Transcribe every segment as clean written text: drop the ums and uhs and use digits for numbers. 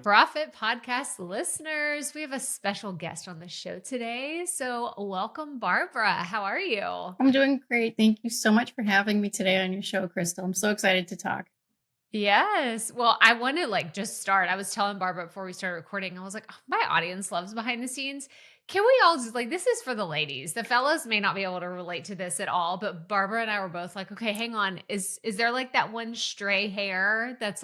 Proffitt podcast listeners, we have a special guest on the show today. So welcome, Barbara. How are you? I'm doing great. Thank you so much for having me today on your show, Krystal. I'm so excited to talk. Yes. Well, I want to just start. I was telling Barbara before we started recording, I was like, oh, my audience loves behind the scenes. Can we all just this is for the ladies. The fellas may not be able to relate to this at all, but Barbara and I were both like, okay, hang on. Is there that one stray hair that's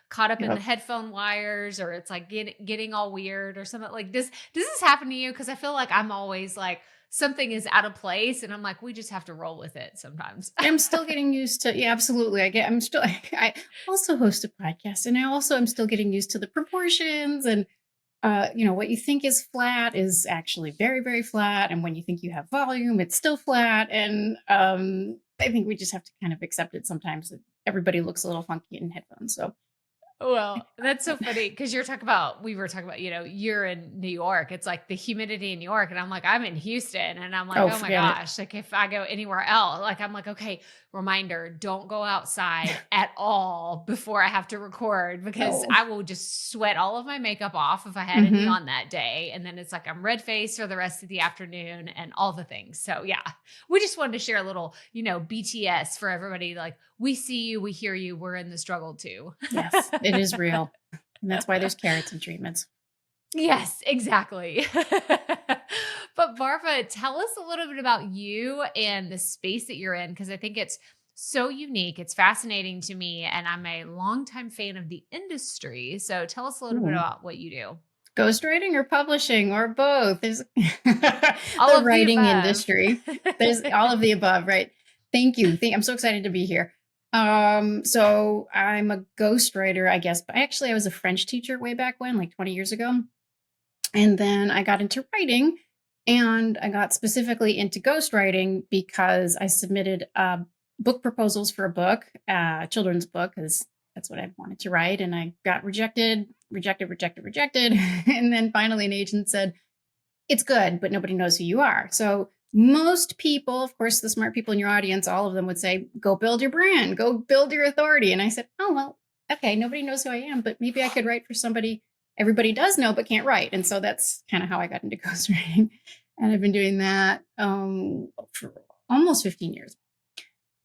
caught up in the Yep. headphone wires, or it's getting all weird or something? Does this happen to you? Because I feel like I'm always something is out of place, and I'm like, we just have to roll with it sometimes. I'm still getting used to, yeah, absolutely. I also host a podcast, and I also am still getting used to the proportions and, what you think is flat is actually very, very flat. And when you think you have volume, it's still flat. And I think we just have to kind of accept it sometimes that everybody looks a little funky in headphones. So Well, that's so funny because we were talking about, you're in New York. It's like the humidity in New York. And I'm like, I'm in Houston. And I'm like, oh, oh my forget it. gosh. If I go anywhere else, I'm like, okay, reminder, don't go outside at all before I have to record, because No. I will just sweat all of my makeup off if I had any Mhm. on that day. And then it's like I'm red faced for the rest of the afternoon and all the things. So yeah, we just wanted to share a little, BTS for everybody. We see you, we hear you, we're in the struggle too. Yes, it is real. And that's why there's carrots and treatments. Yes, exactly. But Barbara, tell us a little bit about you and the space that you're in, because I think it's so unique. It's fascinating to me, and I'm a longtime fan of the industry. So tell us a little bit Ooh. about what you do. Ghostwriting or publishing or both. There's All the of the writing above. industry. There's all of the above, right? Thank you. I'm so excited to be here. So I'm a ghostwriter, I guess, but actually I was a French teacher way back when, like 20 years ago. And then I got into writing, and I got specifically into ghostwriting because I submitted book proposals for a book, children's book, because that's what I wanted to write. And I got rejected. And then finally an agent said, it's good, but nobody knows who you are. So most people, of course, the smart people in your audience, all of them would say, go build your brand, go build your authority. And I said, oh, well, okay, nobody knows who I am, but maybe I could write for somebody everybody does know but can't write. And so that's kind of how I got into ghostwriting. And I've been doing that for almost 15 years.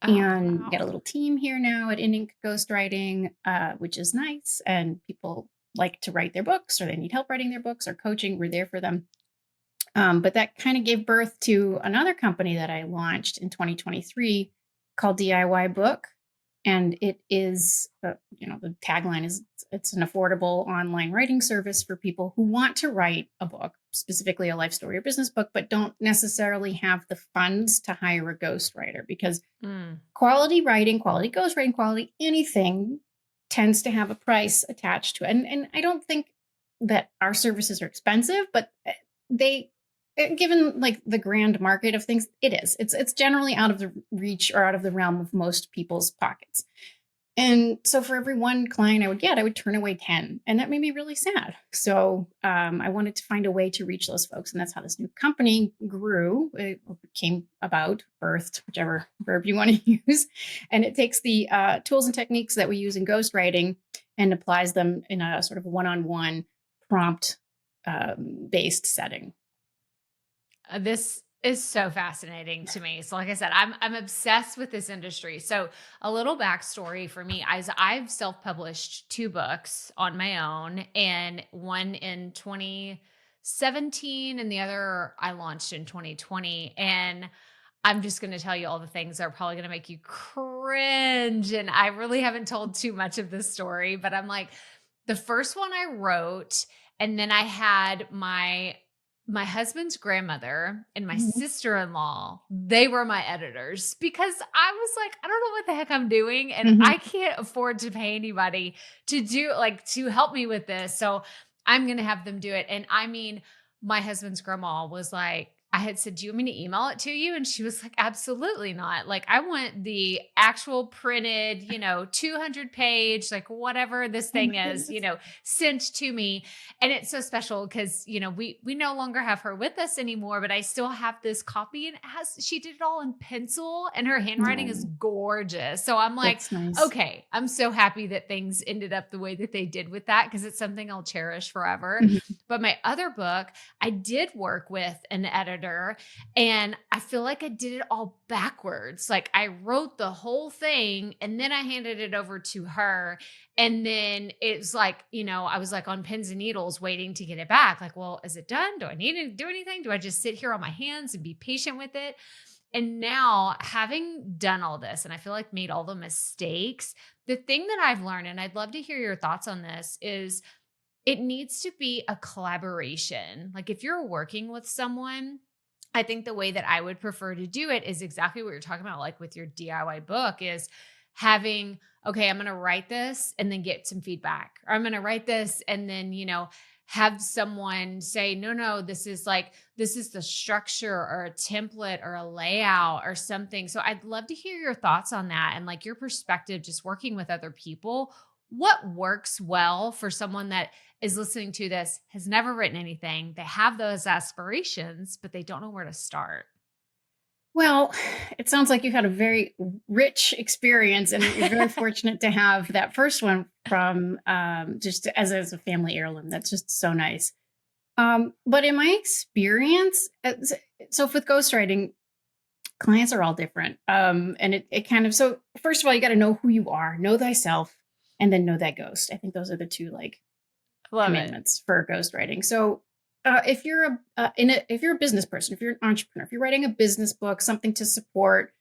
And got a little team here now at Ink Ghostwriting, which is nice. And people like to write their books, or they need help writing their books or coaching. We're there for them. But that kind of gave birth to another company that I launched in 2023 called DIY Book. And it is, the tagline is, it's an affordable online writing service for people who want to write a book, specifically a life story or business book, but don't necessarily have the funds to hire a ghostwriter, because quality writing, quality ghostwriting, quality anything tends to have a price attached to it. And I don't think that our services are expensive, but given the grand market of things, it's generally out of the reach or out of the realm of most people's pockets. And so for every one client I would get, I would turn away 10, and that made me really sad. So I wanted to find a way to reach those folks. And that's how this new company grew. It came about, birthed, whichever verb you want to use. And it takes the tools and techniques that we use in ghostwriting and applies them in a sort of one-on-one prompt based setting. This is so fascinating to me. So like I said, I'm obsessed with this industry. So a little backstory for me, I've self-published 2 books on my own, and one in 2017 and the other I launched in 2020. And I'm just going to tell you all the things that are probably going to make you cringe. And I really haven't told too much of this story, but I'm like, the first one I wrote, and then I had my husband's grandmother and my sister-in-law, they were my editors, because I was like, I don't know what the heck I'm doing. And I can't afford to pay anybody to do to help me with this. So I'm going to have them do it. And I mean, my husband's grandma was like, I had said, "Do you want me to email it to you?" And she was like, "Absolutely not. Like, I want the actual printed, 200 page, like whatever this Oh thing my is, goodness. sent to me." And it's so special because, we no longer have her with us anymore, but I still have this copy, and she did it all in pencil and her handwriting is Oh, gorgeous. So I'm like, that's nice. okay, I'm so happy that things ended up the way that they did with that because it's something I'll cherish forever. Mhm. But my other book, I did work with an editor and I feel like I did it all backwards. Like I wrote the whole thing and then I handed it over to her. And then it's like, I was like on pins and needles waiting to get it back. Like, well, is it done? Do I need to do anything? Do I just sit here on my hands and be patient with it? And now, having done all this, and I feel like made all the mistakes, the thing that I've learned, and I'd love to hear your thoughts on this, is it needs to be a collaboration. Like if you're working with someone, I think the way that I would prefer to do it is exactly what you're talking about, like with your DIY book, is having, okay, I'm going to write this and then get some feedback. Or I'm going to write this and then, have someone say, no, no, this is the structure or a template or a layout or something. So I'd love to hear your thoughts on that and like your perspective, just working with other people. What works well for someone that is listening to this, has never written anything, they have those aspirations, but they don't know where to start? Well, it sounds like you had a very rich experience, and you're very fortunate to have that first one from just as a family heirloom. That's just so nice. But in my experience, so with ghostwriting, clients are all different. And it kind of, so first of all, you got to know who you are, know thyself, and then know thy ghost. I think those are the two like Love it. commandments for ghostwriting. So if you're if you're a business person, if you're an entrepreneur, if you're writing a business book, something to support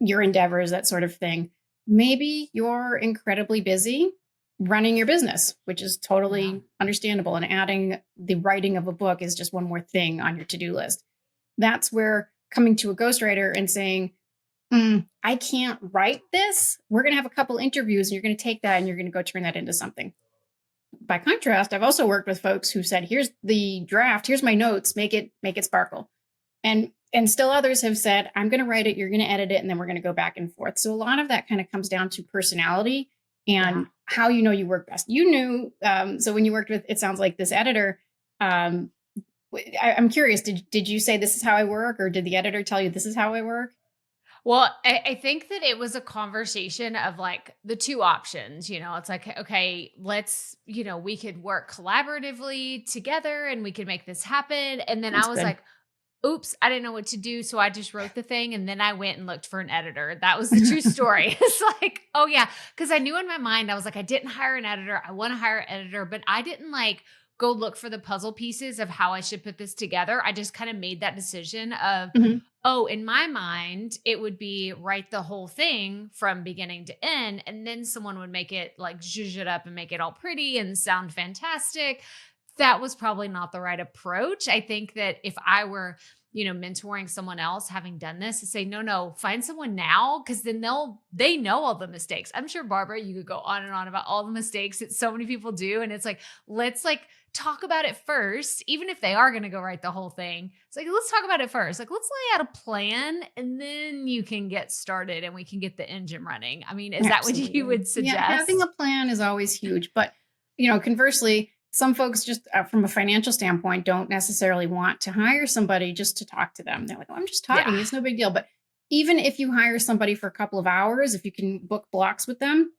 your endeavors, that sort of thing, maybe you're incredibly busy running your business, which is Yeah. totally understandable. And adding the writing of a book is just one more thing on your to-do list. That's where coming to a ghostwriter and saying, I can't write this. We're going to have a couple interviews and you're going to take that and you're going to go turn that into something. By contrast, I've also worked with folks who said, here's the draft, here's my notes, make it sparkle. And still others have said, I'm going to write it, you're going to edit it, and then we're going to go back and forth. So a lot of that kind of comes down to personality Yeah. and how you know you work best. You knew, so when you worked with, it sounds like this editor, um, I'm curious, did you say this is how I work, or did the editor tell you this is how I work? Well, I think that it was a conversation of like the two options, it's like, okay, let's, we could work collaboratively together and we could make this happen. And then I That's was good. like, oops, I didn't know what to do. So I just wrote the thing and then I went and looked for an editor. That was the true story. It's like, oh yeah. Cause I knew in my mind, I was like, I didn't hire an editor. I want to hire an editor, but I didn't like go look for the puzzle pieces of how I should put this together. I just kind of made that decision of, Mhm. oh, in my mind, it would be write the whole thing from beginning to end. And then someone would make it like zhuzh it up and make it all pretty and sound fantastic. That was probably not the right approach. I think that if I were, mentoring someone else having done this, to say, no, no, find someone now, because then they know all the mistakes. I'm sure, Barbara, you could go on and on about all the mistakes that so many people do. And it's like, let's like talk about it first, even if they are going to go write the whole thing. It's like, let's talk about it first. Like, let's lay out a plan and then you can get started and we can get the engine running. I mean, is that what you Absolutely. would Yeah, having suggest? a plan is always huge. But, conversely, some folks just from a financial standpoint don't necessarily want to hire somebody just to talk to them. They're like, oh, I'm just Yeah. talking. It's no big deal. But even if you hire somebody for a couple of hours, if you can book blocks with them,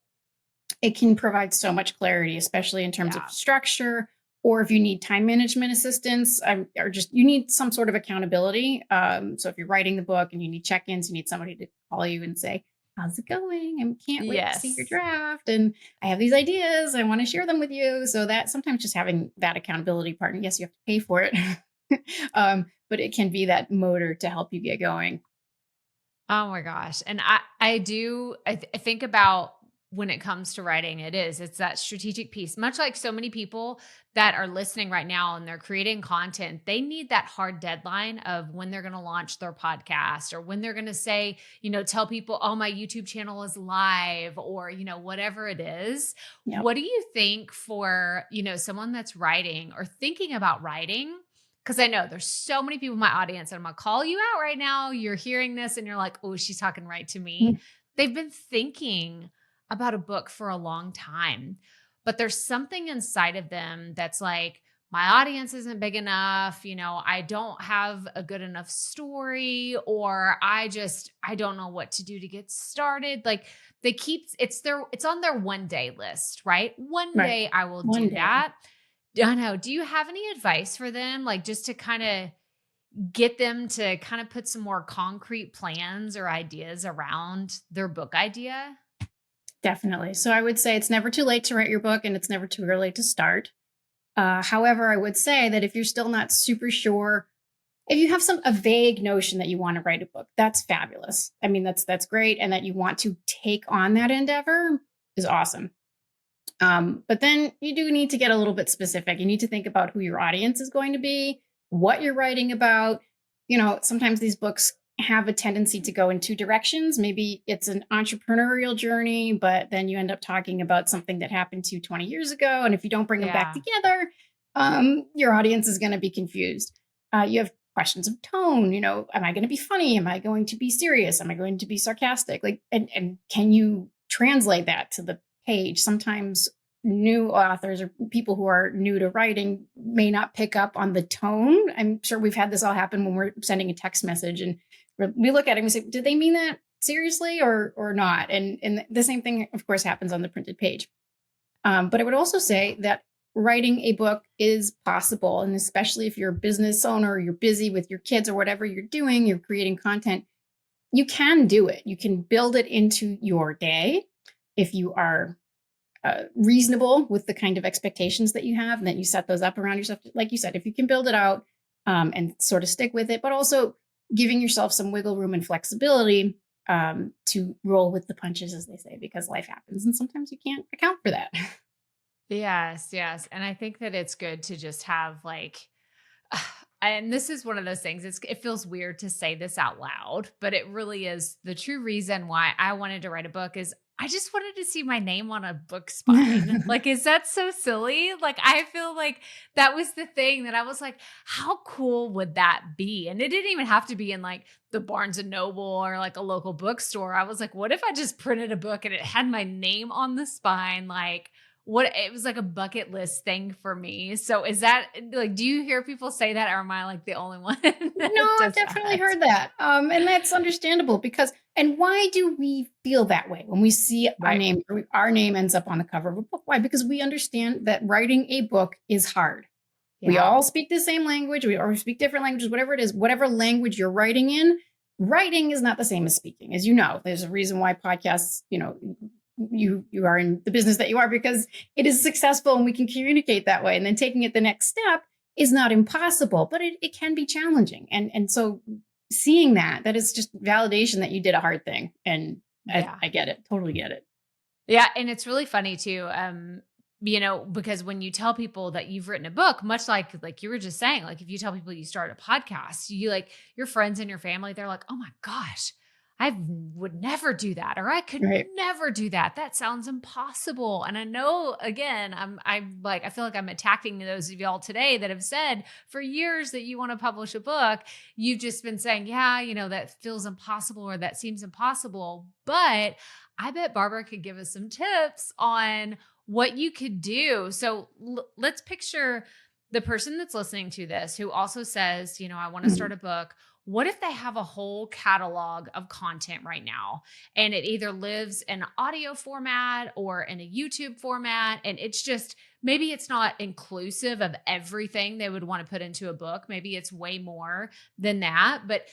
it can provide so much clarity, especially in terms of Yeah. structure, or if you need time management assistance, or just you need some sort of accountability. So if you're writing the book and you need check-ins, you need somebody to call you and say, how's it going? I can't wait to see your Yes. draft. And I have these ideas. I want to share them with you. So that sometimes just having that accountability partner, yes, you have to pay for it. But it can be that motor to help you get going. Oh my gosh. And I think about when it comes to writing, it's that strategic piece. Much like so many people that are listening right now and they're creating content, they need that hard deadline of when they're going to launch their podcast or when they're going to say, tell people, oh, my YouTube channel is live or, whatever it is. Yep. What do you think for, someone that's writing or thinking about writing? because I know there's so many people in my audience, and I'm gonna call you out right now. You're hearing this and you're like, oh, she's talking right to me. Mm. They've been thinking about a book for a long time, but there's something inside of them that's like, my audience isn't big enough. I don't have a good enough story, or I don't know what to do to get started. Like they keep it's on their one day list, right? One Right. day I will One do day. that. I know. Do you have any advice for them? Like just to kind of get them to kind of put some more concrete plans or ideas around their book idea? Definitely. So I would say it's never too late to write your book and it's never too early to start. However, I would say that if you're still not super sure, if you have a vague notion that you want to write a book, that's fabulous. I mean, that's great. And that you want to take on that endeavor is awesome. But then you do need to get a little bit specific. You need to think about who your audience is going to be, what you're writing about. Sometimes these books have a tendency to go in two directions. Maybe it's an entrepreneurial journey, but then you end up talking about something that happened to you 20 years ago. And if you don't bring them back Yeah. together, your audience is going to be confused. You have questions of tone. Am I going to be funny? Am I going to be serious? Am I going to be sarcastic? Like, and can you translate that to the page? Sometimes new authors or people who are new to writing may not pick up on the tone. I'm sure we've had this all happen when we're sending a text message and we look at it and we say, did they mean that seriously or not? And the same thing, of course, happens on the printed page. But I would also say that writing a book is possible. And especially if you're a business owner, you're busy with your kids or whatever you're doing, you're creating content, you can do it. You can build it into your day if you are reasonable with the kind of expectations that you have and that you set those up around yourself. Like you said, if you can build it out and sort of stick with it, but also giving yourself some wiggle room and flexibility to roll with the punches, as they say, because life happens and sometimes you can't account for that. Yes, yes. And I think that it's good to just have like, and this is one of those things, it feels weird to say this out loud, but it really is the true reason why I wanted to write a book is I just wanted to see my name on a book spine. Like, is that so silly? Like, I feel like that was the thing that I was like, how cool would that be? And it didn't even have to be in like the Barnes and Noble or like a local bookstore. I was like, what if I just printed a book and it had my name on the spine? Like, what it was like a bucket list thing for me. So is that like, do you hear people say that, or am I like the only one No, that I've does definitely that? heard that. And that's understandable because, and why do we feel that way when we see our Right. name, or our name ends up on the cover of a book? Why? Because we understand that writing a book is hard. We Yeah. all speak the same language, or speak different languages, whatever it is, whatever language you're writing in. Writing is not the same as speaking, as you know. There's a reason why podcasts, you are in the business that you are because it is successful and we can communicate that way. And then taking it the next step is not impossible, but it can be challenging. And so seeing that is just validation that you did a hard thing. And Yeah. I get it, totally get it. Yeah, and it's really funny too, because when you tell people that you've written a book, much like you were just saying, like if you tell people you start a podcast, you like your friends and your family, they're like, "Oh my gosh, I would never do that, or I could Right. never do that. That sounds impossible." And I know, again, I'm like, I feel like I'm attacking those of y'all today that have said for years that you want to publish a book. You've just been saying, yeah, that feels impossible or that seems impossible, but I bet Barbara could give us some tips on what you could do. So let's picture the person that's listening to this who also says, I want to start Mhm. a book. What if they have a whole catalog of content right now and it either lives in audio format or in a YouTube format? And it's just, maybe it's not inclusive of everything they would want to put into a book. Maybe it's way more than that. But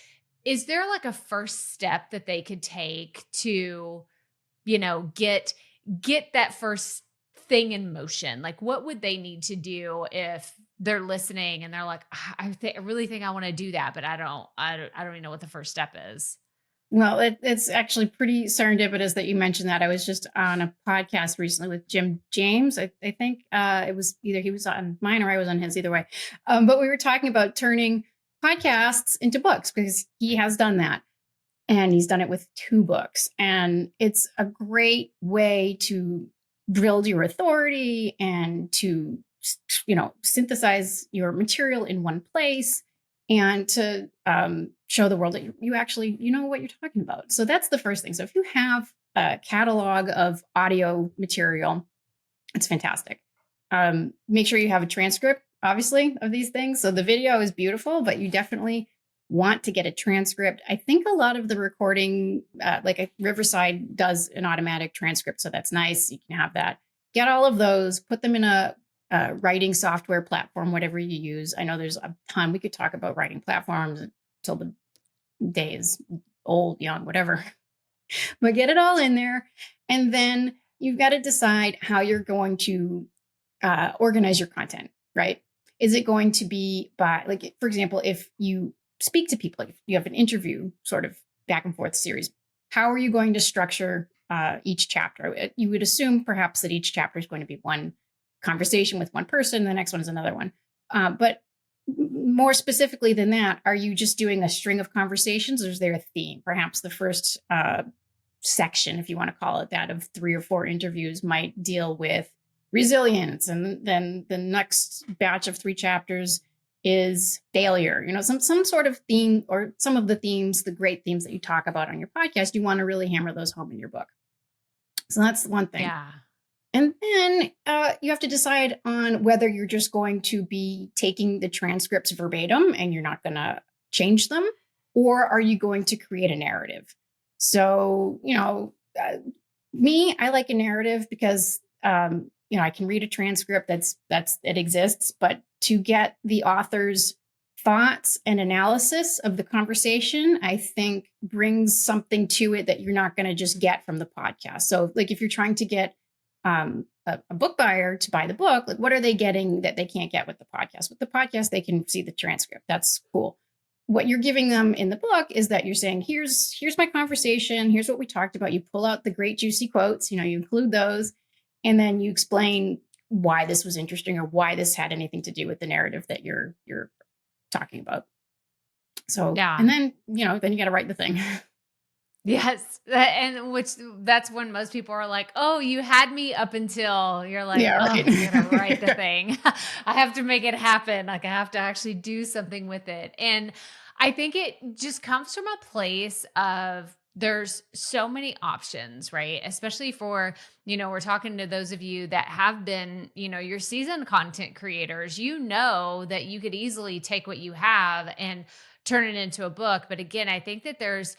is there like a first step that they could take to get that first thing in motion? Like, what would they need to do if they're listening and they're like, I really think I want to do that, but I don't even know what the first step is. Well, it's actually pretty serendipitous that you mentioned that. I was just on a podcast recently with Jim James. I think it was either he was on mine or I was on his, either way. But we were talking about turning podcasts into books because he has done that. And he's done it with 2 books. And it's a great way to build your authority and to synthesize your material in one place and to show the world that you actually, what you're talking about. So that's the first thing. So if you have a catalog of audio material, it's fantastic. Make sure you have a transcript, obviously, of these things. So the video is beautiful, but you definitely want to get a transcript. I think a lot of the recording, like a Riverside does an automatic transcript. So that's nice. You can have that. Get all of those, put them in a writing software platform, whatever you use. I know there's a ton. We could talk about writing platforms until the day is old, young, whatever. But get it all in there. And then you've got to decide how you're going to organize your content, right? Is it going to be by, like, for example, if you speak to people, if you have an interview sort of back and forth series, how are you going to structure each chapter? You would assume perhaps that each chapter is going to be one conversation with one person, the next one is another one. But more specifically than that, are you just doing a string of conversations, or is there a theme? Perhaps the first section, if you want to call it that, of 3 or 4 interviews might deal with resilience, and then the next batch of 3 chapters is failure. Some sort of theme, or some of the themes, the great themes that you talk about on your podcast, you want to really hammer those home in your book. So that's one thing. Yeah. And then you have to decide on whether you're just going to be taking the transcripts verbatim and you're not going to change them, or are you going to create a narrative? So, me, I like a narrative because, I can read a transcript it exists, but to get the author's thoughts and analysis of the conversation, I think brings something to it that you're not going to just get from the podcast. So like if you're trying to get a book buyer to buy the book, like what are they getting that they can't get with the podcast? With the podcast, they can see the transcript. That's cool. What you're giving them in the book is that you're saying, here's my conversation. Here's what we talked about. You pull out the great juicy quotes, you include those, and then you explain why this was interesting or why this had anything to do with the narrative that you're talking about. So, Yeah. and then, then you got to write the thing. Yes. And that's when most people are like, oh, you had me up until you're like, Yeah, right. oh, I'm going to write the thing. I have to make it happen. Like I have to actually do something with it. And I think it just comes from a place of there's so many options, right? Especially for, we're talking to those of you that have been, your seasoned content creators, that you could easily take what you have and turn it into a book. But again, I think that there's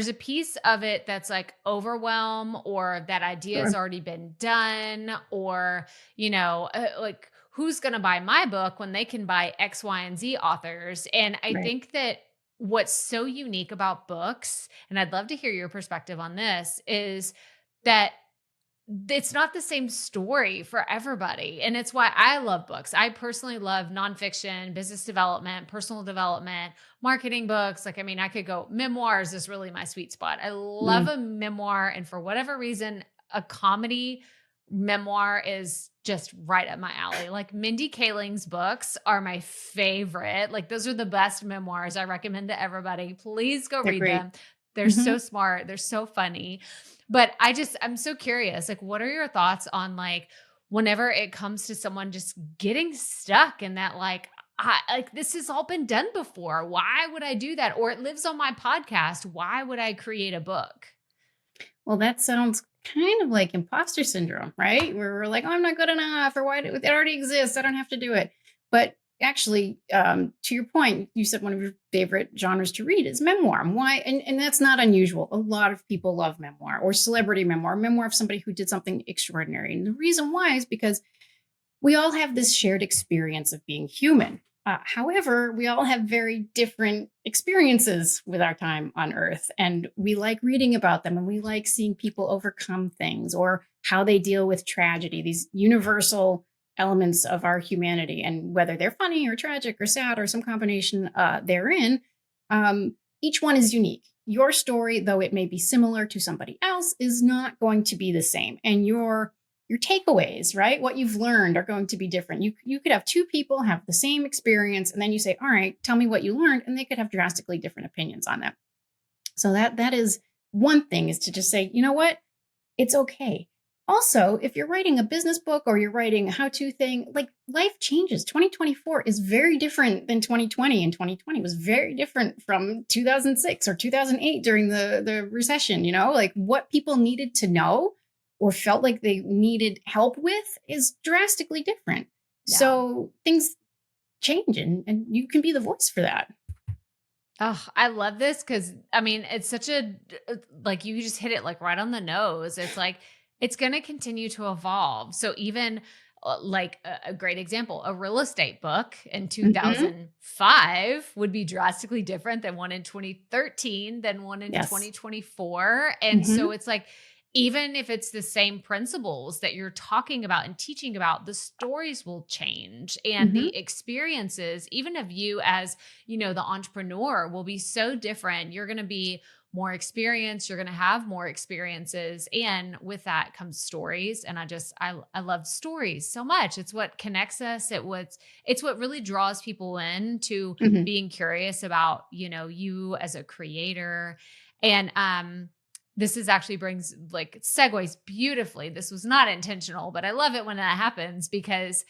a piece of it that's like overwhelm, or that idea has already been done, or, like who's going to buy my book when they can buy X, Y, and Z authors. And I think that what's so unique about books, and I'd love to hear your perspective on this, is that it's not the same story for everybody. And it's why I love books. I personally love nonfiction, business development, personal development, marketing books. Like, I could go, memoirs is really my sweet spot. I love a memoir. And for whatever reason, a comedy memoir is just right up my alley. Like Mindy Kaling's books are my favorite. Like those are the best memoirs. I recommend to everybody. Please go read them. They're so smart. They're so funny. But I'm so curious, like, what are your thoughts on like, whenever it comes to someone just getting stuck in that, like this has all been done before. Why would I do that? Or it lives on my podcast. Why would I create a book? Well, that sounds kind of like imposter syndrome, right? Where we're like, oh, I'm not good enough, or why it already exists. I don't have to do it. But actually, to your point, you said one of your favorite genres to read is memoir. Why? And that's not unusual. A lot of people love memoir or celebrity memoir of somebody who did something extraordinary. And the reason why is because we all have this shared experience of being human. However, we all have very different experiences with our time on Earth, and we like reading about them, and we like seeing people overcome things or how they deal with tragedy, these universal elements of our humanity, and whether they're funny or tragic or sad or some combination therein. Each one is unique. Your story, though it may be similar to somebody else, is not going to be the same. And your takeaways, right? What you've learned are going to be different. You could have 2 people have the same experience, and then you say, all right, tell me what you learned. And they could have drastically different opinions on that. So that is one thing, is to just say, you know what? It's okay. Also, if you're writing a business book or you're writing a how-to thing, like life changes. 2024 is very different than 2020, and 2020 was very different from 2006 or 2008 during the recession, like what people needed to know or felt like they needed help with is drastically different. Yeah. So things change and you can be the voice for that. Oh, I love this because I mean, it's such a like you just hit it like right on the nose. It's like it's going to continue to evolve. So even like a great example, a real estate book in Mhm. 2005 would be drastically different than one in 2013, than one in Yes. 2024. And so Mhm. it's like even if it's the same principles that you're talking about and teaching about, the stories will change and Mhm. the experiences, even of you as the entrepreneur will be so different. You're going to be more experienced, you're going to have more experiences, and with that comes stories. And I love stories so much. It's what connects us. It's what really draws people in to Mhm. being curious about, you as a creator. And this is actually brings like segues beautifully. This was not intentional, but I love it when that happens because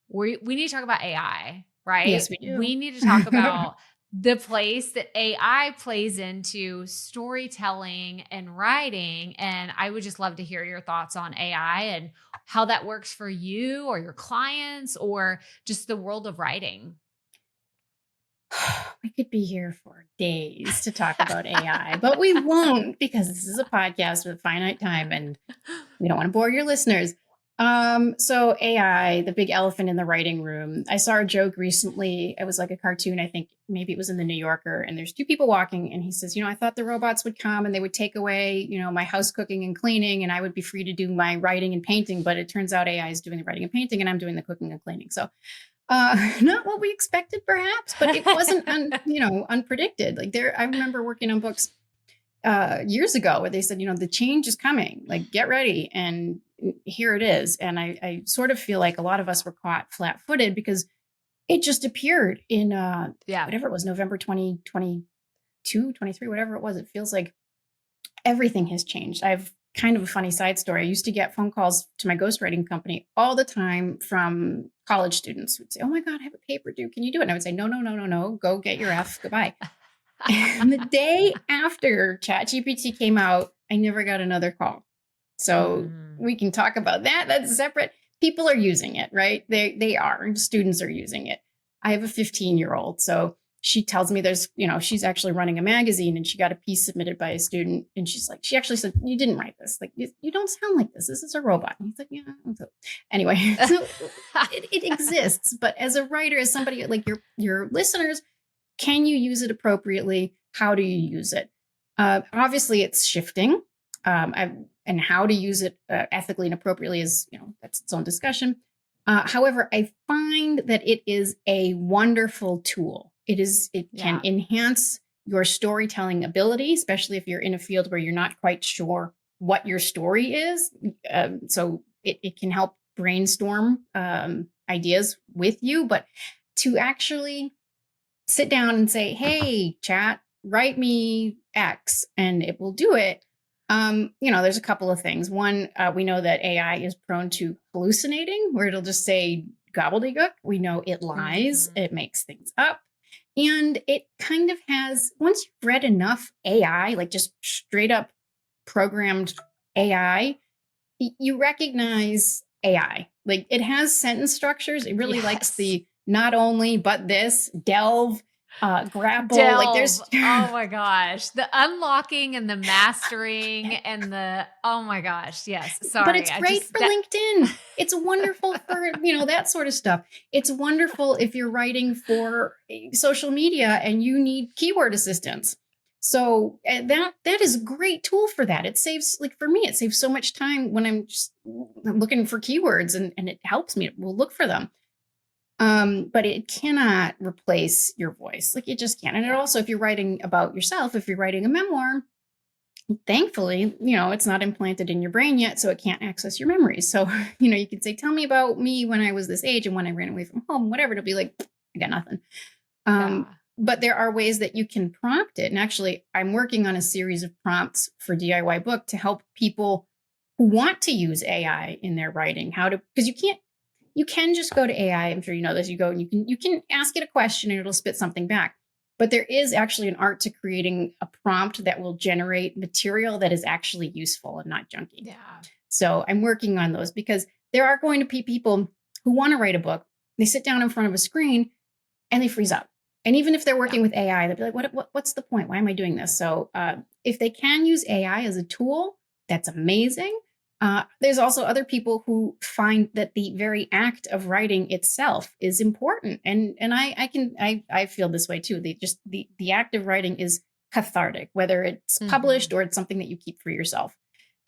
we need to talk about AI, right? Yes, we do. We need to talk about the place that AI plays into storytelling and writing. And I would just love to hear your thoughts on AI and how that works for you or your clients or just the world of writing. We could be here for days to talk about AI, but we won't because this is a podcast with finite time and we don't want to bore your listeners. So AI, the big elephant in the writing room. I saw a joke recently. It was like a cartoon. I think maybe it was in the New Yorker. And there's two people walking, and he says, I thought the robots would come and they would take away, my house cooking and cleaning, and I would be free to do my writing and painting. But it turns out AI is doing the writing and painting, and I'm doing the cooking and cleaning. So not what we expected, perhaps, but it wasn't, unpredicted. Like I remember working on books years ago where they said, the change is coming, like get ready. And here it is. And I sort of feel like a lot of us were caught flat footed because it just appeared in Yeah. whatever it was, November 2022, 23, whatever it was. It feels like everything has changed. I've kind of a funny side story. I used to get phone calls to my ghostwriting company all the time from college students who would say, "Oh my God, I have a paper due. Can you do it?" And I would say, "No, no, no, no, no. Go get your F. Goodbye." And the day after ChatGPT came out, I never got another call. So Mhm. we can talk about that. That's separate. People are using it, right? They are. Students are using it. I have a 15-year-old, so she tells me she's actually running a magazine and she got a piece submitted by a student, and she actually said, "You didn't write this. Like you don't sound like this. This is a robot." And he's like, "Yeah." So anyway, so it exists, but as a writer, as somebody like your listeners, can you use it appropriately? How do you use it? Obviously, it's shifting. And how to use it ethically and appropriately is, that's its own discussion. However, I find that it is a wonderful tool. It can Yeah. enhance your storytelling ability, especially if you're in a field where you're not quite sure what your story is. So it can help brainstorm ideas with you, but to actually sit down and say, "Hey, chat, write me X," and it will do it. There's a couple of things. One, we know that AI is prone to hallucinating, where it'll just say gobbledygook. We know it lies, Mhm. it makes things up. And it kind of has, once you've read enough AI, like just straight up programmed AI, you recognize AI. Like it has sentence structures. It really likes Yes. the not only, but this, delve, grapple. Like Delve. there's, Oh my gosh. The unlocking and the mastering and oh my gosh. Yes. but Sorry. it's I great just for LinkedIn. It's wonderful for, that sort of stuff. It's wonderful if you're writing for social media and you need keyword assistance. So that is a great tool for that. It saves, like for me, it saves so much time when I'm just looking for keywords, and it helps me. It will look for them. But it cannot replace your voice. Like it just can't. And it yeah. also, if you're writing about yourself, if you're writing a memoir, thankfully, it's not implanted in your brain yet, so it can't access your memories. So, you can say, "Tell me about me when I was this age and when I ran away from home," whatever. It'll be like, "I got nothing." Um, Yeah. but there are ways that you can prompt it. And actually, I'm working on a series of prompts for DIY book to help people who want to use AI in their writing, how to, because you can just go to AI. I'm sure you know this. You go and you can ask it a question and it'll spit something back. But there is actually an art to creating a prompt that will generate material that is actually useful and not junky. Yeah. So I'm working on those because there are going to be people who want to write a book. They sit down in front of a screen and they freeze up. And even if they're Yeah. working with AI, they'll be like, what's the point? Why am I doing this? So if they can use AI as a tool, that's amazing. There's also other people who find that the very act of writing itself is important. And I feel this way too. The act of writing is cathartic, whether it's Mhm. published or it's something that you keep for yourself.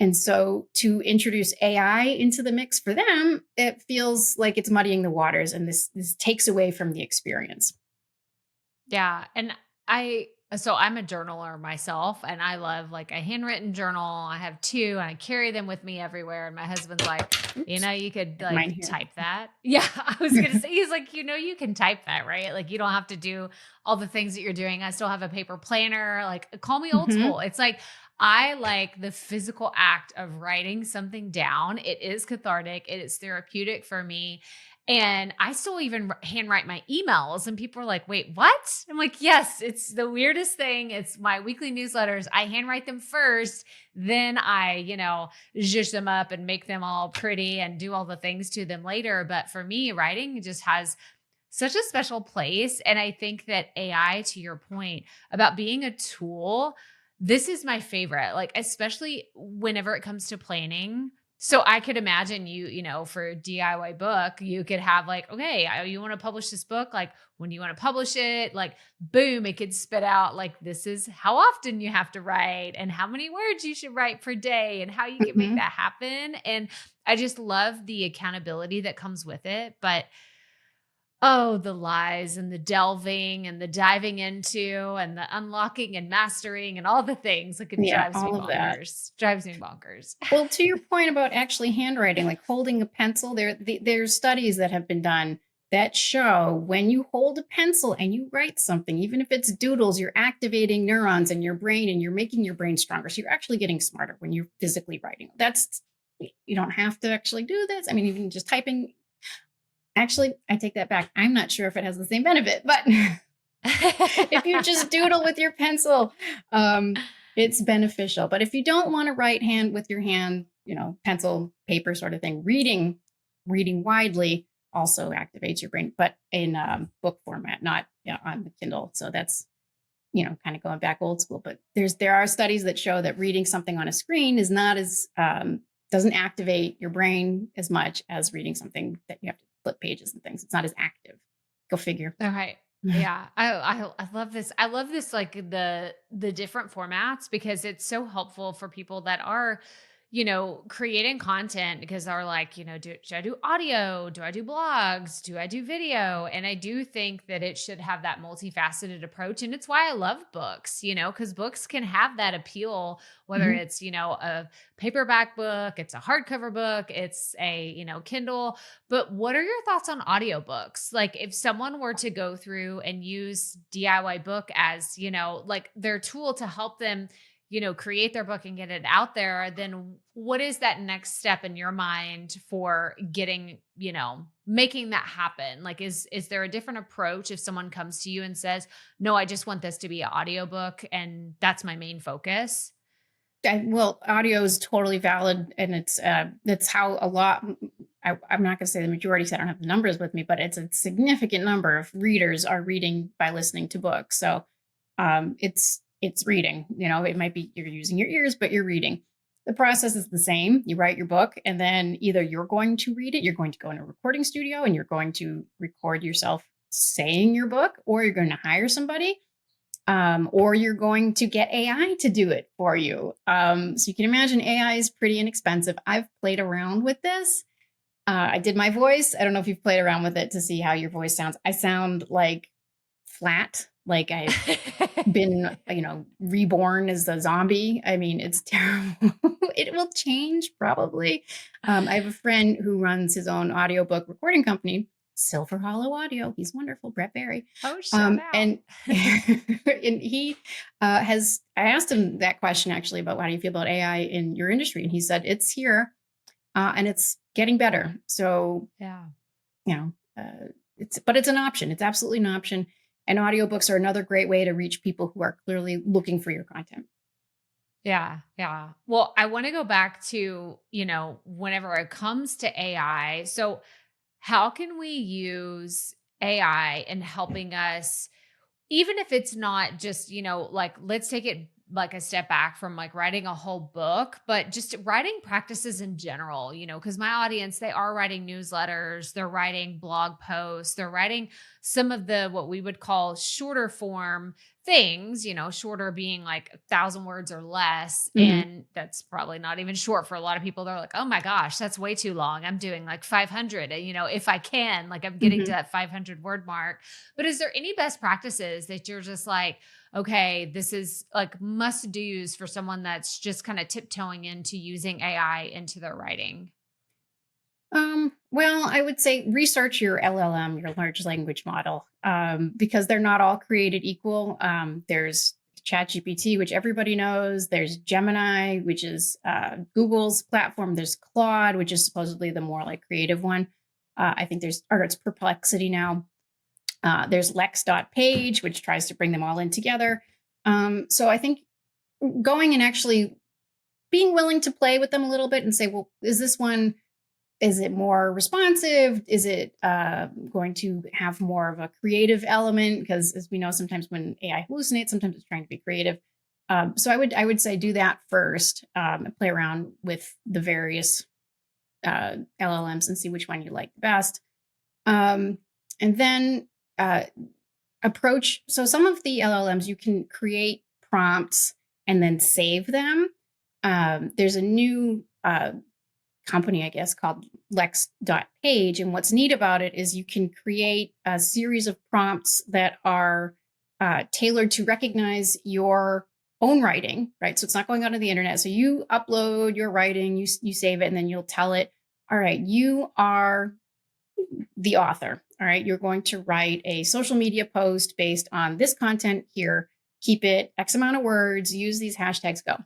And so to introduce AI into the mix for them, it feels like it's muddying the waters and this takes away from the experience. Yeah, and I'm a journaler myself, and I love like a handwritten journal. I have 2 and I carry them with me everywhere, and my husband's like, Oops, you could like mine like here. type that." Yeah, I was gonna say, he's like, you can type that, right? Like you don't have to do all the things that you're doing. I still have a paper planner. Like call me old Hmm. school. It's like I like the physical act of writing something down. It is cathartic. It is therapeutic for me. And I still even handwrite my emails, and people are like, "Wait, what?" I'm like, "Yes, it's the weirdest thing. It's my weekly newsletters. I handwrite them first, then I, zhuzh them up and make them all pretty and do all the things to them later." But for me, writing just has such a special place. And I think that AI, to your point about being a tool, this is my favorite, like, especially whenever it comes to planning. So I could imagine for a DIY book, you could have like, okay, you want to publish this book, like when you want to publish it, like boom, it could spit out like this is how often you have to write and how many words you should write per day and how you can make Hmm. that happen. And I just love the accountability that comes with it. But oh, the lies and the delving and the diving into and the unlocking and mastering and all the things, like, it Yeah, drives me all of that. bonkers, drives me bonkers. Well, to your point about actually handwriting, like holding a pencil, there's studies that have been done that show when you hold a pencil and you write something, even if it's doodles, you're activating neurons in your brain and you're making your brain stronger. So you're actually getting smarter when you're physically writing. You don't have to actually do this. I mean, even just typing. Actually, I take that back. I'm not sure if it has the same benefit, but if you just doodle with your pencil, it's beneficial. But if you don't want to write hand with your hand, pencil, paper sort of thing, reading widely also activates your brain, but in book format, not on the Kindle. So that's kind of going back old school. But there are studies that show that reading something on a screen is not as doesn't activate your brain as much as reading something that you have to flip pages and things. It's not as active. Go figure. Okay. Yeah. I love this. I love this, like the different formats, because it's so helpful for people that are, creating content, because they're like, should I do audio? Do I do blogs? Do I do video? And I do think that it should have that multifaceted approach. And it's why I love books, because books can have that appeal, whether Mhm. it's, a paperback book, it's a hardcover book, it's a, Kindle. But what are your thoughts on audiobooks? Like if someone were to go through and use DIY book as, like their tool to help them, create their book and get it out there, then what is that next step in your mind for getting, making that happen? Like is there a different approach if someone comes to you and says, "No, I just want this to be an audiobook and that's my main focus?" Well, audio is totally valid, and that's how a lot. I'm not going to say the majority, so I don't have the numbers with me, but it's a significant number of readers are reading by listening to books. So, it's reading. It might be you're using your ears, but you're reading. The process is the same. You write your book, and then either you're going to read it, you're going to go in a recording studio, and you're going to record yourself saying your book, or you're going to hire somebody or you're going to get AI to do it for you. So you can imagine AI is pretty inexpensive. I've played around with this. I did my voice. I don't know if you've played around with it to see how your voice sounds. I sound like flat, like I've been, reborn as a zombie. I mean, it's terrible. It will change probably. I have a friend who runs his own audiobook recording company. Silver Hollow Audio. He's wonderful, Brett Berry. Oh, shout out. And and he has. I asked him that question actually about how do you feel about AI in your industry, and he said it's here and it's getting better. So Yeah. you know, it's an option. It's absolutely an option. And audiobooks are another great way to reach people who are clearly looking for your content. Yeah, yeah. Well, I want to go back to, whenever it comes to AI. So, how can we use AI in helping us, even if it's not just, like, let's take it like a step back from like writing a whole book, but just writing practices in general, because my audience, they are writing newsletters, they're writing blog posts, they're writing some of the what we would call shorter form things, shorter being like 1,000 words or less. Hmm. And that's probably not even short for a lot of people. They're like, oh my gosh, that's way too long. I'm doing like 500, and, if I can, like I'm getting to Hmm. that 500 word mark. But is there any best practices that you're just like, okay, this is like must do's for someone that's just kind of tiptoeing into using AI into their writing? Well, I would say research your LLM, your large language model, because they're not all created equal. There's ChatGPT, which everybody knows. There's Gemini, which is Google's platform. There's Claude, which is supposedly the more like creative one. I think or it's Perplexity now. There's Lex.page, which tries to bring them all in together. So I think going and actually being willing to play with them a little bit and say, well, is it more responsive? Is it going to have more of a creative element? Because as we know, sometimes when AI hallucinates, sometimes it's trying to be creative. So I would say do that first and play around with the various LLMs and see which one you like the best. And then approach. So some of the LLMs you can create prompts and then save them. There's a new company, I guess, called Lex.page. And what's neat about it is you can create a series of prompts that are tailored to recognize your own writing, right? So it's not going out on the internet. So you upload your writing, you save it, and then you'll tell it, all right, you are the author. All right, you're going to write a social media post based on this content here. Keep it X amount of words, use these hashtags, go.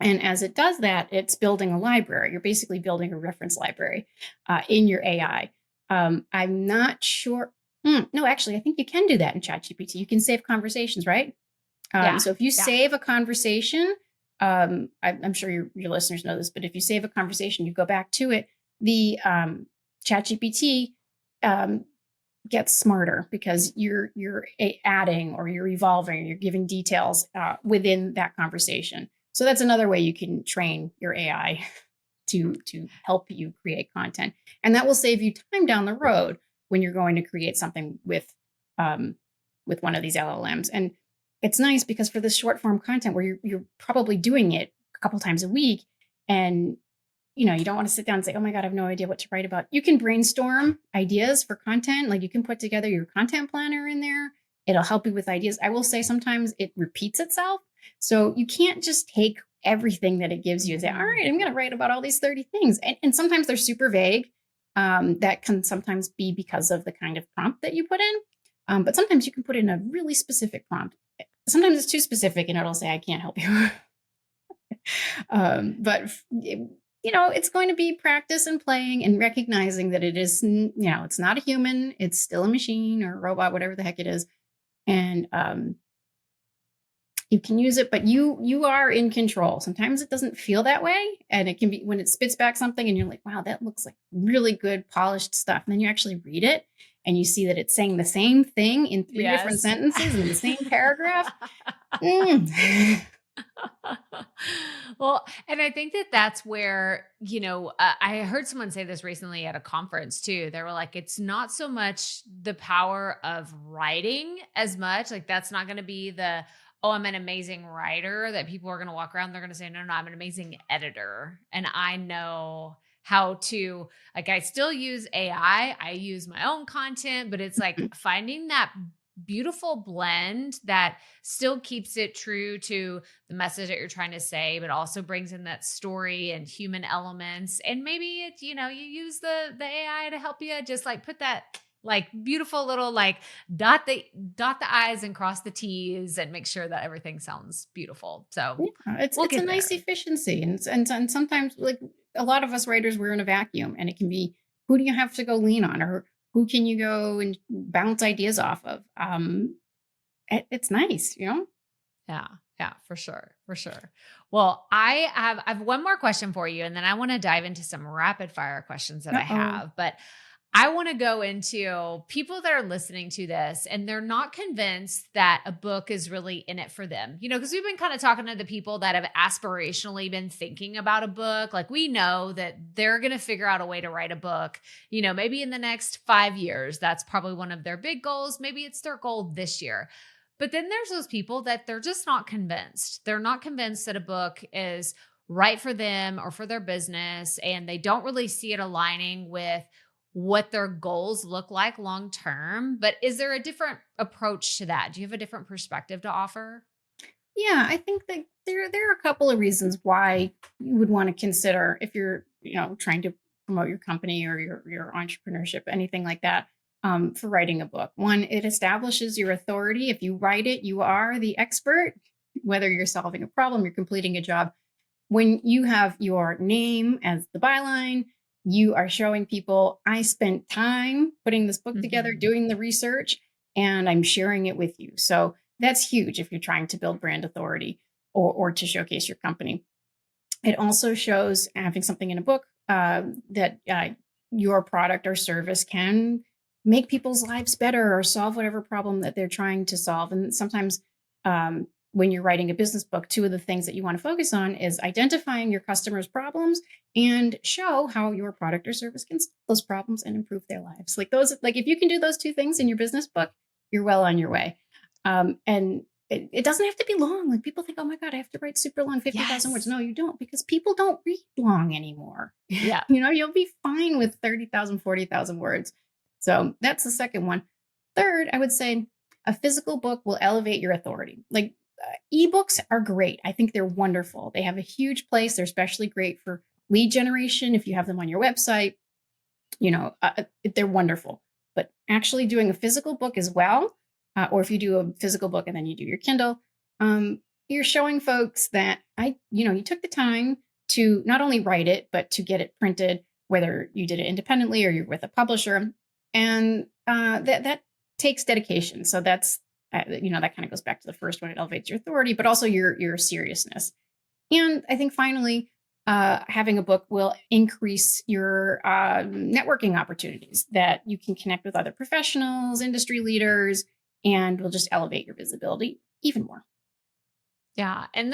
And as it does that, it's building a library. You're basically building a reference library in your AI. I'm not sure. No, actually, I think you can do that in ChatGPT. You can save conversations, right? Yeah. So if you Yeah. save a conversation, I'm sure your listeners know this, but if you save a conversation, you go back to it, the ChatGPT gets smarter because you're adding or you're evolving, you're giving details within that conversation. So that's another way you can train your AI to help you create content, and that will save you time down the road when you're going to create something with one of these LLMs. And it's nice because for this short form content where you're probably doing it a couple times a week, and you don't want to sit down and say, oh my God, I have no idea what to write about. You can brainstorm ideas for content. Like you can put together your content planner in there. It'll help you with ideas. I will say sometimes it repeats itself. So you can't just take everything that it gives you and say, all Mhm. right, I'm going to write about all these 30 things. And sometimes they're super vague. That can sometimes be because of the kind of prompt that you put in. But sometimes you can put in a really specific prompt. Sometimes it's too specific and it'll say, I can't help you. But it's going to be practice and playing and recognizing that it is, it's not a human, it's still a machine or a robot, whatever the heck it is. And you can use it, but you are in control. Sometimes it doesn't feel that way. And it can be when it spits back something and you're like, wow, that looks like really good polished stuff. And then you actually read it and you see that it's saying the same thing in three different Yes. sentences in the same paragraph. Mm. Well, and I think that that's where, I heard someone say this recently at a conference too. They were like, it's not so much the power of writing as much. Like, that's not going to be oh, I'm an amazing writer that people are going to walk around. They're going to say, no, no, I'm an amazing editor. And I know how to, like, I still use AI, I use my own content, but it's like finding that beautiful blend that still keeps it true to the message that you're trying to say, but also brings in that story and human elements. And maybe it's, you use the AI to help you just like put that like beautiful little like dot the dot the I's and cross the T's and make sure that everything sounds beautiful. So Yeah, it's we'll it's a get nice there. efficiency, and sometimes like a lot of us writers, we're in a vacuum, and it can be who do you have to go lean on, or who can you go and bounce ideas off of. It's nice, you know. Yeah. Yeah, for sure. For sure. Well, I have one more question for you and then I want to dive into some rapid fire questions that I Uh oh. have. But I want to go into people that are listening to this and they're not convinced that a book is really in it for them. Because we've been kind of talking to the people that have aspirationally been thinking about a book. Like we know that they're going to figure out a way to write a book, maybe in the next 5 years. That's probably one of their big goals. Maybe it's their goal this year. But then there's those people that they're just not convinced. They're not convinced that a book is right for them or for their business. And they don't really see it aligning with what their goals look like long term. But is there a different approach to that? Do you have a different perspective to offer? Yeah, I think that there are a couple of reasons why you would want to consider if you're trying to promote your company or your entrepreneurship, anything like that. For writing a book, one, it establishes your authority. If you write it, you are the expert. Whether you're solving a problem, you're completing a job. When you have your name as the byline, you are showing people, I spent time putting this book together, Hmm. doing the research, and I'm sharing it with you. So that's huge if you're trying to build brand authority or to showcase your company. It also shows having something in a book that your product or service can make people's lives better or solve whatever problem that they're trying to solve. And sometimes when you're writing a business book, two of the things that you want to focus on is identifying your customers' problems and show how your product or service can solve those problems and improve their lives. Like those, like if you can do those two things in your business book, you're well on your way. And it doesn't have to be long. Like people think, oh my God, I have to write super long, 50,000 words. Yes. No, you don't, because people don't read long anymore. Yeah. You'll be fine with 30,000, 40,000 words. So that's the second one. Third, I would say a physical book will elevate your authority. Like ebooks are great. I think they're wonderful. They have a huge place. They're especially great for lead generation. If you have them on your website, they're wonderful. But actually doing a physical book as well, or if you do a physical book and then you do your Kindle, you're showing folks that you took the time to not only write it, but to get it printed, whether you did it independently or you're with a publisher. And that takes dedication. So that's, that kind of goes back to the first one. It elevates your authority, but also your seriousness. And I think finally, having a book will increase your networking opportunities, that you can connect with other professionals, industry leaders, and will just elevate your visibility even more. Yeah. And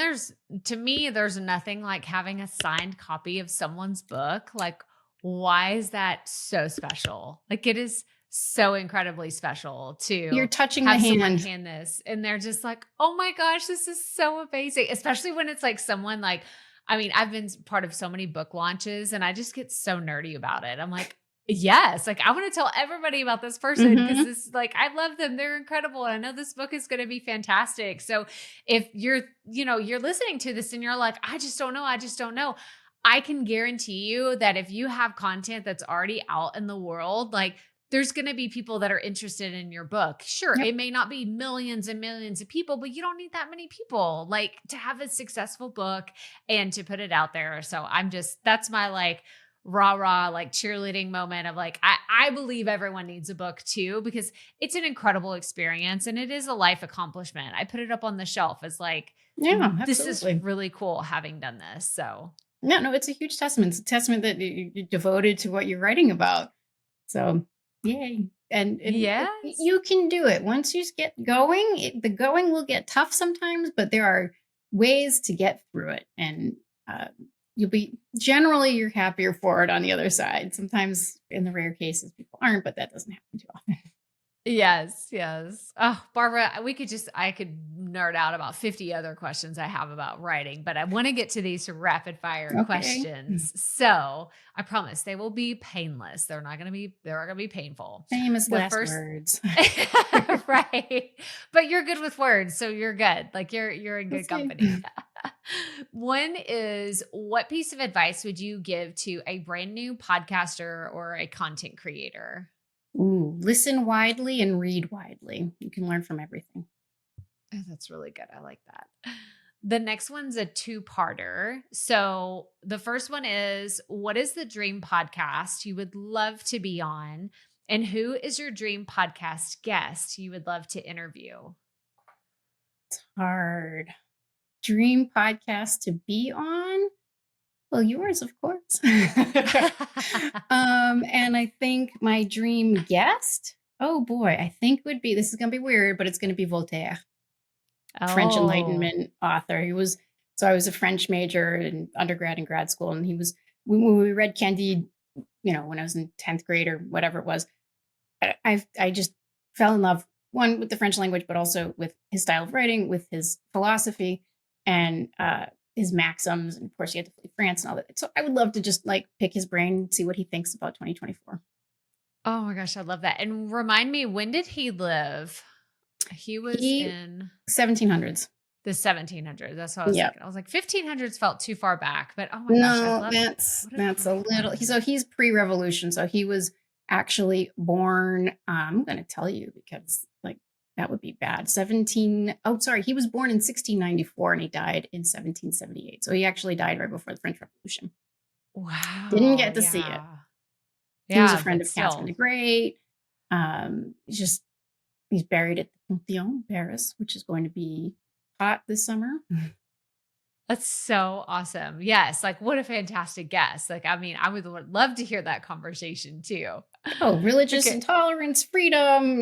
to me, there's nothing like having a signed copy of someone's book. Like, why is that so special? Like, it is so incredibly special You're to touching the have someone hand. hand this and they're just like, oh my gosh, this is so amazing. Especially when it's like someone like, I mean, I've been part of so many book launches and I just get so nerdy about it. I'm like, yes, like I want to tell everybody about this person because Hmm. this, like, I love them. They're incredible. And I know this book is going to be fantastic. So if you're listening to this and you're like, I just don't know, I just don't know. I can guarantee you that if you have content that's already out in the world, like there's going to be people that are interested in your book. Sure, Yep. it may not be millions and millions of people, but you don't need that many people like to have a successful book and to put it out there. So that's my like rah rah like cheerleading moment of like I believe everyone needs a book too because it's an incredible experience and it is a life accomplishment. I put it up on the shelf as like Yeah, this is absolutely. really cool having done this. So No, it's a huge testament. It's a testament that you're devoted to what you're writing about. So, yay. And yes. you can do it. Once you get going, the going will get tough sometimes, but there are ways to get through it. And uh, you're happier for it on the other side. Sometimes, in the rare cases, people aren't, but that doesn't happen too often. Yes, yes. Oh, Barbara, I could nerd out about 50 other questions I have about writing, but I want to get to these rapid fire Okay. questions. So I promise they will be painless. They're not going to be painful. Famous The last first, words. right. But you're good with words. So you're good. Like you're in We'll good see. company. One is, what piece of advice would you give to a brand new podcaster or a content creator? Ooh, listen widely and read widely. You can learn from everything. Oh, that's really good. I like that. The next one's a two-parter. So the first one is, what is the dream podcast you would love to be on? And who is your dream podcast guest you would love to interview? Hard. Dream podcast to be on? Well, yours, of course. And I think my dream guest, oh boy, I think would be, this is going to be weird, but it's going to be Voltaire, French Oh, Enlightenment author. So I was a French major in undergrad and grad school, and when we read Candide, when I was in 10th grade or whatever it was, I just fell in love, one, with the French language, but also with his style of writing, with his philosophy, and his maxims. And of course, he had to flee France and all that. So I would love to just like pick his brain, see what he thinks about 2024. oh my gosh, I love that. And remind me, when did he live? He was He in 1700s. the 1700s. That's what I was Yeah. thinking. I was like, 1500s felt too far back, but oh my gosh, I No, love that's what a that's a great little. one. He's pre-revolution, so he was actually born. I'm going to tell you because like that would be bad. 17. Oh, sorry, he was born in 1694 and he died in 1778. So he actually died right before the French Revolution. Didn't Wow. get to see it. Yeah. He was a Yeah, friend but of Catherine the still, Great. He's buried at the Pantheon, Paris, which is going to be hot this summer. that's so awesome. Yes. Like, what a fantastic guest. Like, I mean, I would love to hear that conversation too. Oh, religious Okay. intolerance, freedom,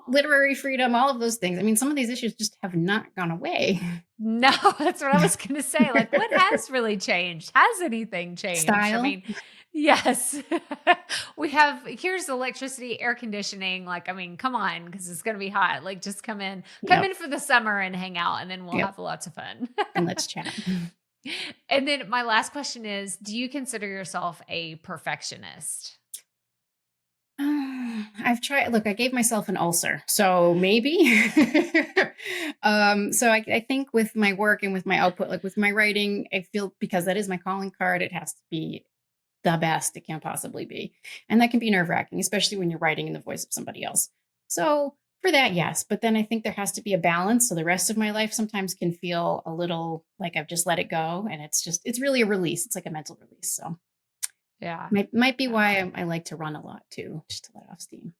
literary freedom, all of those things. I mean, some of these issues just have not gone away. No, that's what I was going to say. Like, what has really changed? Has anything changed? I Style. mean, yes, here's electricity, air conditioning. Like, I mean, come on, because it's going to be hot. Like, just come Yep. in for the summer and hang out, and then we'll Yep. have lots of fun. And let's chat. And then my last question is, do you consider yourself a perfectionist? I've tried, look, I gave myself an ulcer, so maybe. So I think with my work and with my output, like with my writing, I feel because that is my calling card, it has to be the best it can possibly be. And that can be nerve wracking, especially when you're writing in the voice of somebody else. So for that, yes. But then I think there has to be a balance. So the rest of my life sometimes can feel a little like I've just let it go. And it's really a release. It's like a mental release. So Yeah. might be Yeah. why I like to run a lot too, just to let off steam.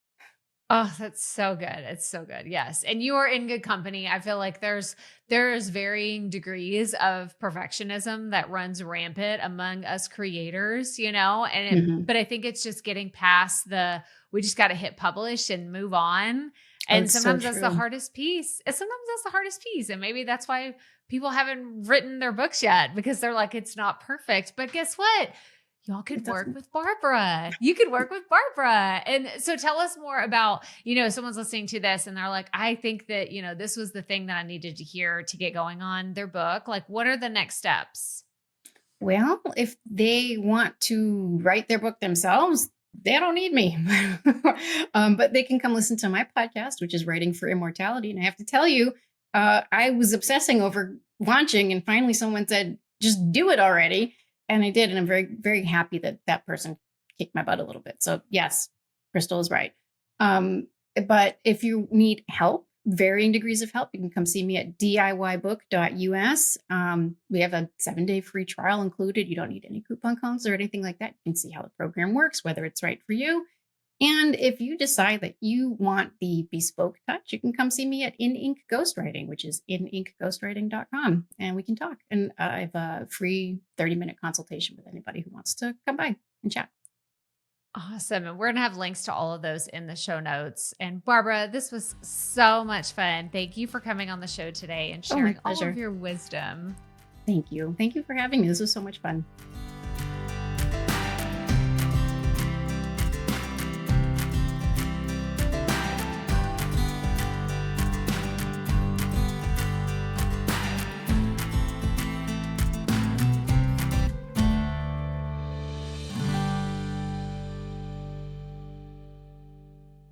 Oh, that's so good. It's so good. Yes. And you are in good company. I feel like there's varying degrees of perfectionism that runs rampant among us creators, Mhm. but I think it's just getting past we just got to hit publish and move on. Oh, And it's so sometimes that's the true. hardest piece. And sometimes that's the hardest piece. And maybe that's why people haven't written their books yet, because they're like, it's not perfect. But guess what? Y'all It could work doesn't. with Barbara. You could work with Barbara. And so tell us more about, someone's listening to this and they're like, I think that, this was the thing that I needed to hear to get going on their book. Like, what are the next steps? Well, if they want to write their book themselves, they don't need me. But they can come listen to my podcast, which is Writing for Immortality. And I have to tell you, I was obsessing over launching, and finally someone said, just do it already. And I did. And I'm very, very happy that that person kicked my butt a little bit. So, yes, Krystal is right. Um, but if you need help, varying degrees of help, you can come see me at diybook.us. We have a 7-day free trial included. You don't need any coupon codes or anything like that. You can see how the program works, whether it's right for you. And if you decide that you want the bespoke touch, you can come see me at In Ink Ghostwriting, which is ininkghostwriting.com, and we can talk. And I have a free 30-minute consultation with anybody who wants to come by and chat. Awesome. And we're going to have links to all of those in the show notes. And Barbara, this was so much fun. Thank you for coming on the show today and Oh, my sharing all of pleasure. your wisdom. Thank you. Thank you for having me. This was so much fun.